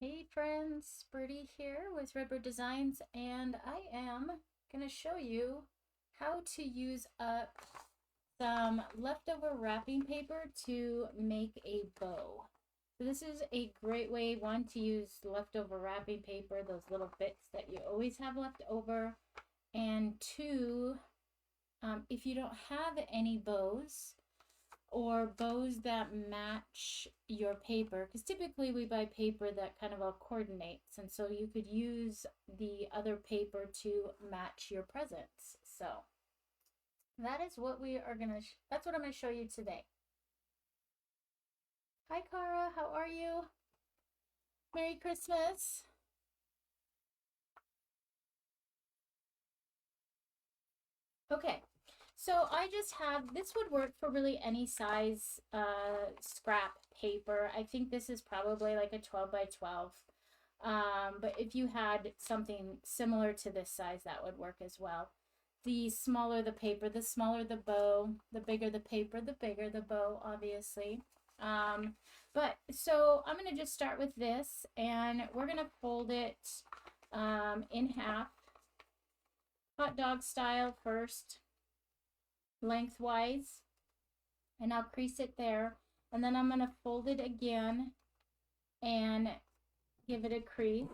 Hey friends, Byrdie here with Redbyrd Designs, and I am going to show you how to use up some leftover wrapping paper to make a bow. So this is a great way, one, to use leftover wrapping paper, those little bits that you always have left over, and two, if you don't have any bows, or bows that match your paper, because typically we buy paper that kind of all coordinates, and so you could use the other paper to match your presents. So that is what we are gonna that's what I'm gonna show you today. Hi Cara, how are you? Merry Christmas. Okay, so I just have, this would work for really any size scrap paper. I think this is probably like a 12 by 12. But if you had something similar to this size, that would work as well. The smaller the paper, the smaller the bow. The bigger the paper, the bigger the bow, obviously. But so I'm going to just start with this, and we're going to fold it in half. Hot dog style first, lengthwise, and I'll crease it there, and then I'm going to fold it again and give it a crease.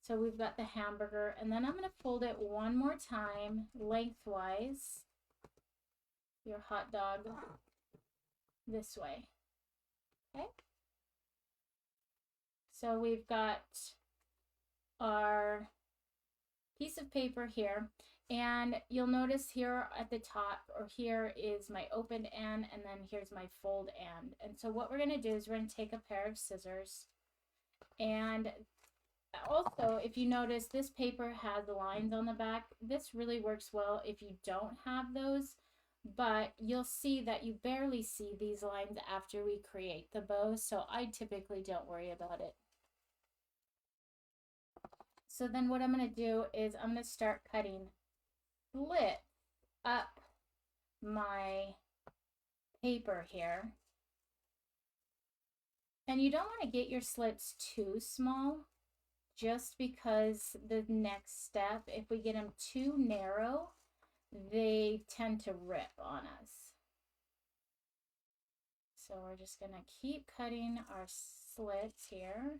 So we've got the hamburger, and then I'm going to fold it one more time lengthwise, your hot dog, this way. Okay, so we've got our piece of paper here, and you'll notice here at the top, or here is my open end, and then here's my fold end. And so what we're going to do is we're going to take a pair of scissors, and also if you notice this paper has lines on the back. This really works well if you don't have those, but you'll see that you barely see these lines after we create the bow, so I typically don't worry about it. So then what I'm going to do is I'm going to start cutting slits up my paper here. And you don't want to get your slits too small, just because the next step, if we get them too narrow, they tend to rip on us. So we're just going to keep cutting our slits here.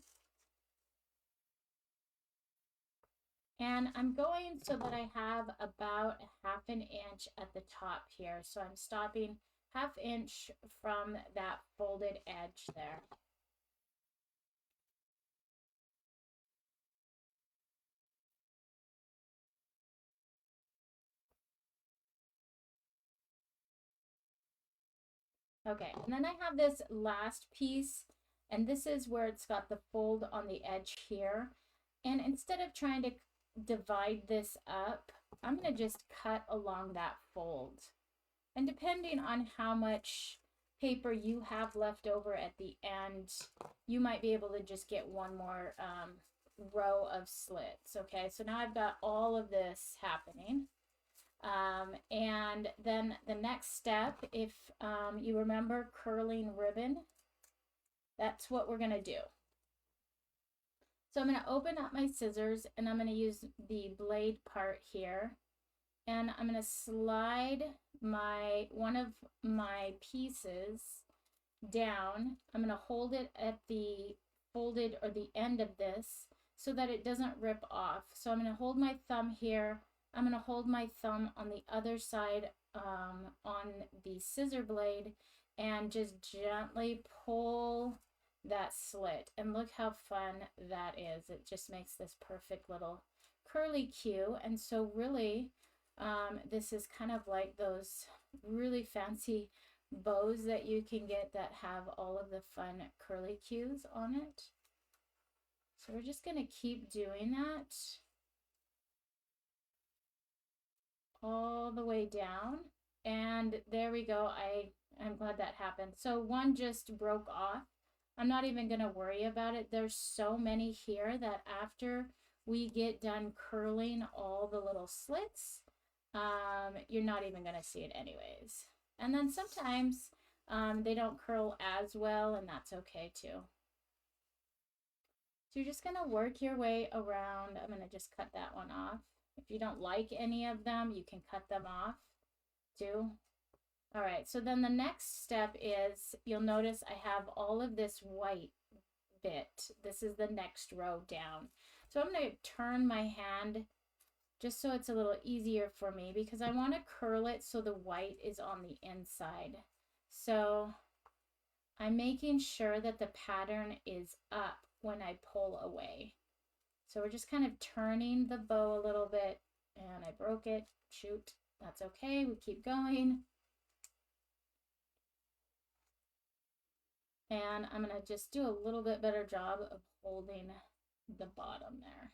And I'm going so that I have about ½ inch at the top here. So I'm stopping ½ inch from that folded edge there. Okay, and then I have this last piece, and this is where it's got the fold on the edge here. And instead of trying to divide this up, I'm going to just cut along that fold. And depending on how much paper you have left over at the end, you might be able to just get one more row of slits. Okay, so now I've got all of this happening. And then the next step, if you remember curling ribbon, that's what we're going to do. So I'm going to open up my scissors, and I'm going to use the blade part here, and I'm going to slide one of my pieces down. I'm going to hold it at the folded, or the end of this, so that it doesn't rip off. So I'm going to hold my thumb here. I'm going to hold my thumb on the other side on the scissor blade, and just gently pull that slit. And look how fun that is. It just makes this perfect little curly Q. And so really, this is kind of like those really fancy bows that you can get that have all of the fun curly Qs on it. So we're just going to keep doing that all the way down, and there we go. I'm glad that happened. So one just broke off. I'm not even going to worry about it. There's so many here that after we get done curling all the little slits, you're not even going to see it anyways. And then sometimes they don't curl as well, and that's okay too. So you're just going to work your way around. I'm going to just cut that one off. If you don't like any of them, you can cut them off too. All right, so then the next step is, you'll notice I have all of this white bit. This is the next row down. So I'm going to turn my hand just so it's a little easier for me, because I want to curl it so the white is on the inside. So I'm making sure that the pattern is up when I pull away. So we're just kind of turning the bow a little bit, and I broke it. Shoot, that's okay. We keep going. And I'm going to just do a little bit better job of holding the bottom there.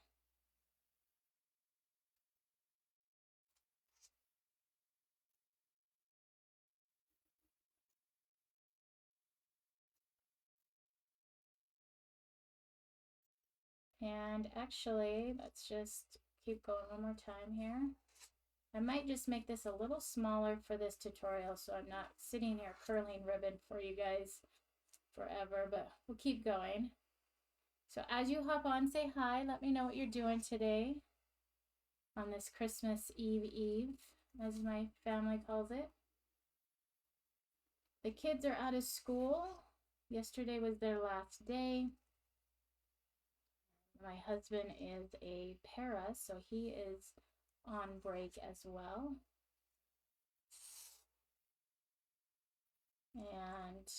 And actually, let's just keep going one more time here. I might just make this a little smaller for this tutorial, so I'm not sitting here curling ribbon for you guys forever, but we'll keep going. So as you hop on, say hi. Let me know what you're doing today on this Christmas Eve, as my family calls it. The kids are out of school. Yesterday was their last day. My husband is a para, so he is on break as well. And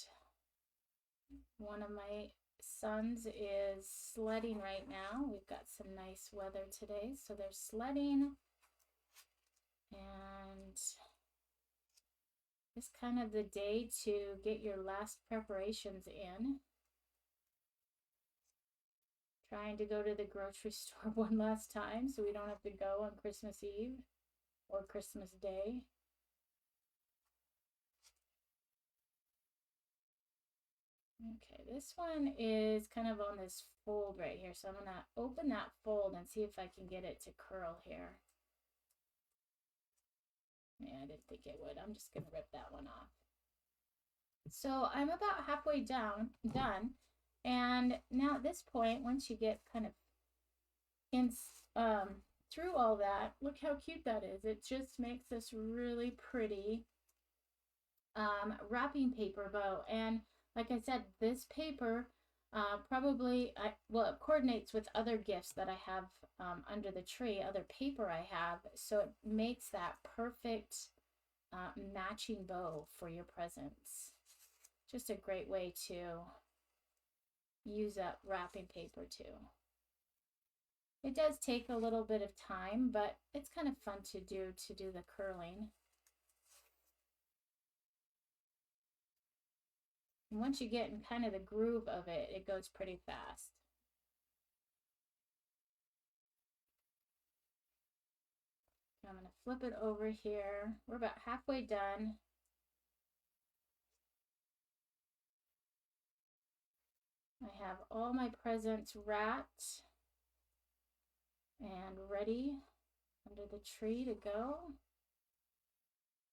one of my sons is sledding right now. We've got some nice weather today, so they're sledding. And it's kind of the day to get your last preparations in. Trying to go to the grocery store one last time so we don't have to go on Christmas Eve or Christmas Day. Okay, this one is kind of on this fold right here, so I'm gonna open that fold and see if I can get it to curl here. Yeah, I didn't think it would. I'm just gonna rip that one off. So I'm about halfway done, and now at this point, once you get kind of in through all that, look how cute that is. It just makes this really pretty wrapping paper bow. And like I said, this paper probably, well, it coordinates with other gifts that I have under the tree, other paper I have, so it makes that perfect matching bow for your presents. Just a great way to use up wrapping paper too. It does take a little bit of time, but it's kind of fun to do the curling. And once you get in kind of the groove of it, it goes pretty fast. I'm going to flip it over here. We're about halfway done. I have all my presents wrapped and ready under the tree to go.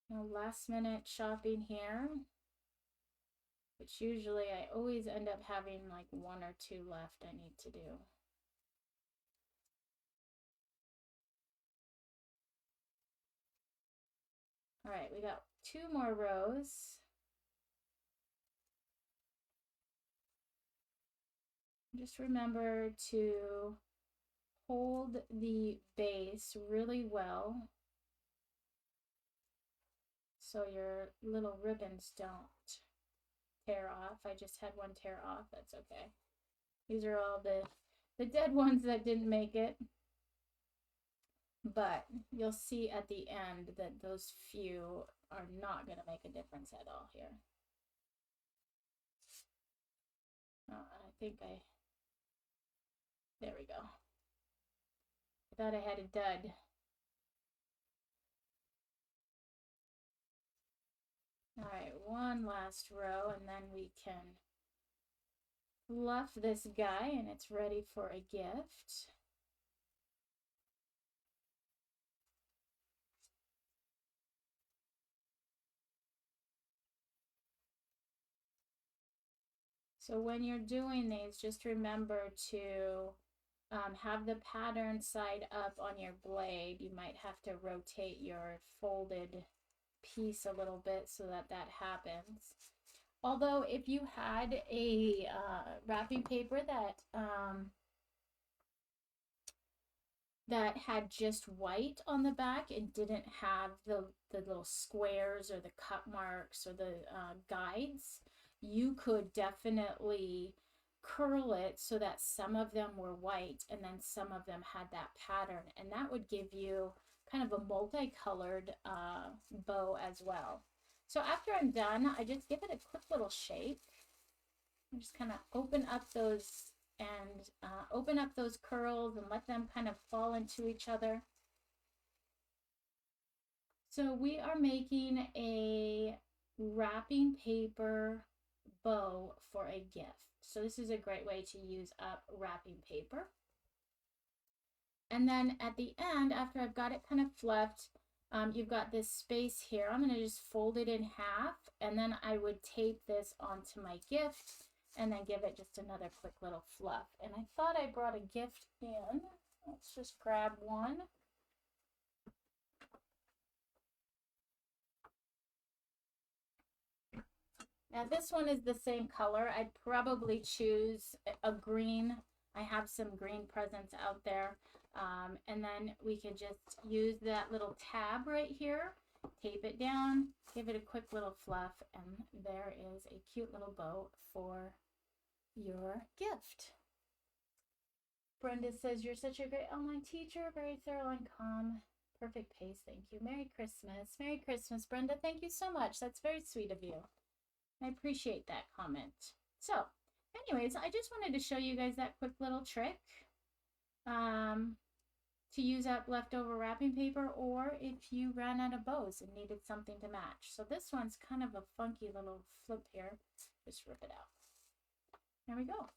No last minute shopping here, which usually I always end up having like one or two left I need to do. All right, we got 2 more rows. Just remember to hold the base really well so your little ribbons don't tear off. I just had one tear off. That's okay. These are all the dead ones that didn't make it. But you'll see at the end that those few are not going to make a difference at all here. I think there we go. I thought I had a dud. All right, one last row, and then we can fluff this guy, and it's ready for a gift. So when you're doing these, just remember to have the pattern side up on your blade. You might have to rotate your folded piece a little bit so that that happens. Although if you had a wrapping paper that had just white on the back and didn't have the little squares or the cut marks or the guides, you could definitely curl it so that some of them were white and then some of them had that pattern, and that would give you kind of a multicolored bow as well. So after I'm done, I just give it a quick little shake. I just kind of open up those curls and let them kind of fall into each other. So we are making a wrapping paper bow for a gift. So this is a great way to use up wrapping paper. And then at the end, after I've got it kind of fluffed, you've got this space here. I'm going to just fold it in half, and then I would tape this onto my gift and then give it just another quick little fluff. And I thought I brought a gift in. Let's just grab one. Now this one is the same color. I'd probably choose a green. I have some green presents out there. And then we could just use that little tab right here, tape it down, give it a quick little fluff, and there is a cute little bow for your gift. Brenda says, you're such a great online teacher, very thorough and calm. Perfect pace, thank you. Merry Christmas. Merry Christmas, Brenda. Thank you so much. That's very sweet of you. I appreciate that comment. So, anyways, I just wanted to show you guys that quick little trick to use up leftover wrapping paper, or if you ran out of bows and needed something to match. So this one's kind of a funky little flip here. Just rip it out. There we go.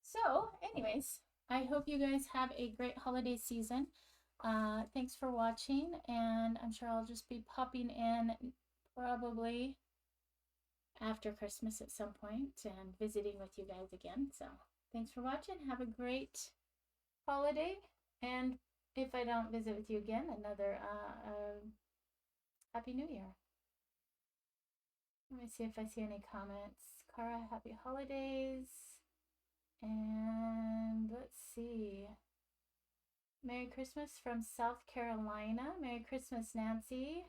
So, anyways, I hope you guys have a great holiday season. Thanks for watching, and I'm sure I'll just be popping in probably after Christmas at some point and visiting with you guys again. So thanks for watching. Have a great holiday, and if I don't visit with you again, another Happy New Year. Let me see if I see any comments. Cara, happy holidays. And let's see. Merry Christmas from South Carolina. Merry Christmas, Nancy.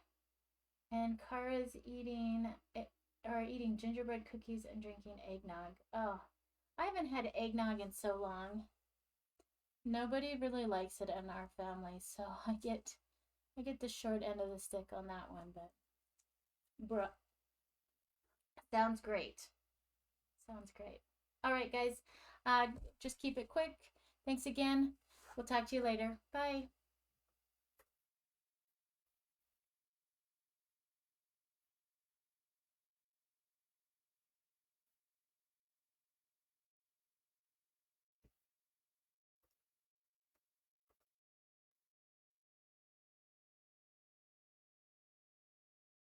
And Cara's eating gingerbread cookies and drinking eggnog. Oh, I haven't had eggnog in so long. Nobody really likes it in our family, so I get the short end of the stick on that one, but bruh. Sounds great. Sounds great. All right, guys. Just keep it quick. Thanks again. We'll talk to you later. Bye.